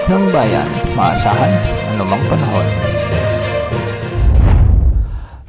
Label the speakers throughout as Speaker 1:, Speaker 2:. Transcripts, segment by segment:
Speaker 1: ng bayan, maasahan anumang panahon.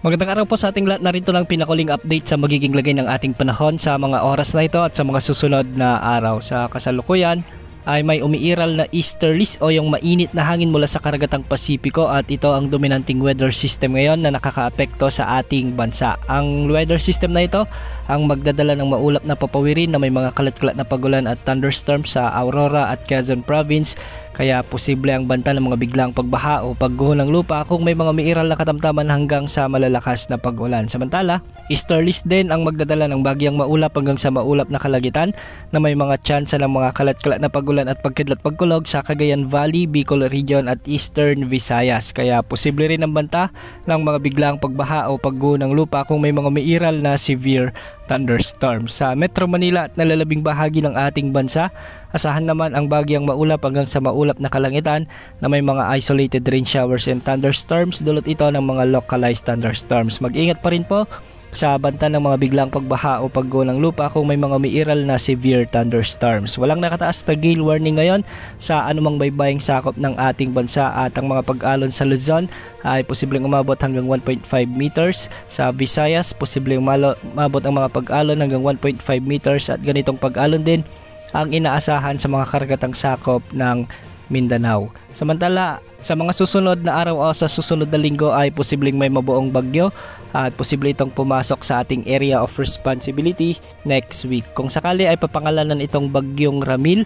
Speaker 2: Magandang araw po sa ating lahat. Narito lang pinakuling update sa magiging lagay ng ating panahon sa mga oras na ito at sa mga susunod na araw. Sa kasalukuyan ay may umiiral na easterlies o yung mainit na hangin mula sa karagatang Pasipiko at ito ang dominanting weather system ngayon na nakakaapekto sa ating bansa. Ang weather system na ito ang magdadala ng maulap na papawirin na may mga kalat-kalat na pagulan at thunderstorms sa Aurora at Quezon Province. Kaya posible ang banta ng mga biglang pagbaha o pagguho ng lupa kung may mga umiiral na katamtaman hanggang sa malalakas na pag-ulan. Samantala, easterlies din ang magdadala ng bagyang maulap hanggang sa maulap na kalagitan na may mga tsansa ng mga kalat-kalat na pagulan at pagkidlat pagkulog sa Cagayan Valley, Bicol Region at Eastern Visayas. Kaya posible rin ang banta ng mga biglang pagbaha o pagguho ng lupa kung may mga umiiral na severe thunderstorms. Sa Metro Manila at nalalabing bahagi ng ating bansa, asahan naman ang bagyang maulap hanggang sa maulap na kalangitan na may mga isolated rain showers and thunderstorms, dulot ito ng mga localized thunderstorms. Mag-ingat pa rin po sa banta ng mga biglang pagbaha o pagguho ng lupa kung may mga umiiral na severe thunderstorms. Walang nakataas na gale warning ngayon sa anumang baybaying sakop ng ating bansa at ang mga pag-alon sa Luzon ay posibleng umabot hanggang 1.5 meters. Sa Visayas, posibleng umabot ang mga pag-alon hanggang 1.5 meters at ganitong pag-alon din ang inaasahan sa mga karagatang sakop ng Mindanao. Samantala, sa mga susunod na araw o sa susunod na linggo ay posibleng may mabuong bagyo at posible itong pumasok sa ating area of responsibility next week. Kung sakali ay papangalanan itong bagyong Ramil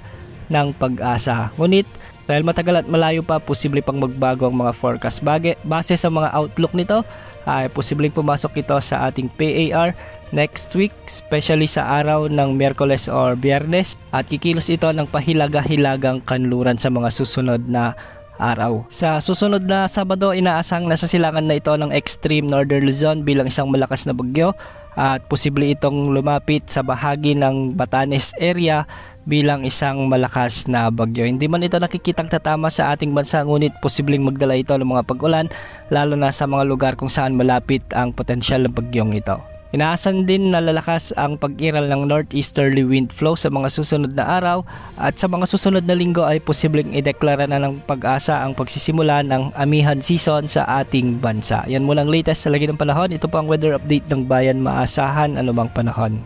Speaker 2: ng Pag-asa. Ngunit dahil matagal at malayo pa, posible pang magbago ang mga forecast. Base sa mga outlook nito ay posibleng pumasok ito sa ating PAR next week, especially sa araw ng Miyerkules or Biyernes, at kikilos ito ng pahilaga-hilagang kanluran sa mga susunod na araw. Sa susunod na Sabado, inaasang nasa silangan na ito ng extreme northern Luzon bilang isang malakas na bagyo at posible itong lumapit sa bahagi ng Batanes area bilang isang malakas na bagyo. Hindi man ito nakikitang tatama sa ating bansa, ngunit posibleng magdala ito ng mga pag-ulan lalo na sa mga lugar kung saan malapit ang potensyal ng bagyong ito. Inaasahan din na lalakas ang pag-iral ng northeasterly wind flow sa mga susunod na araw at sa mga susunod na linggo ay posibleng ideklara na ng Pag-asa ang pagsisimula ng amihan season sa ating bansa. Yan muna ang latest sa lagi ng panahon. Ito po ang weather update ng bayan, maasahan anumang panahon.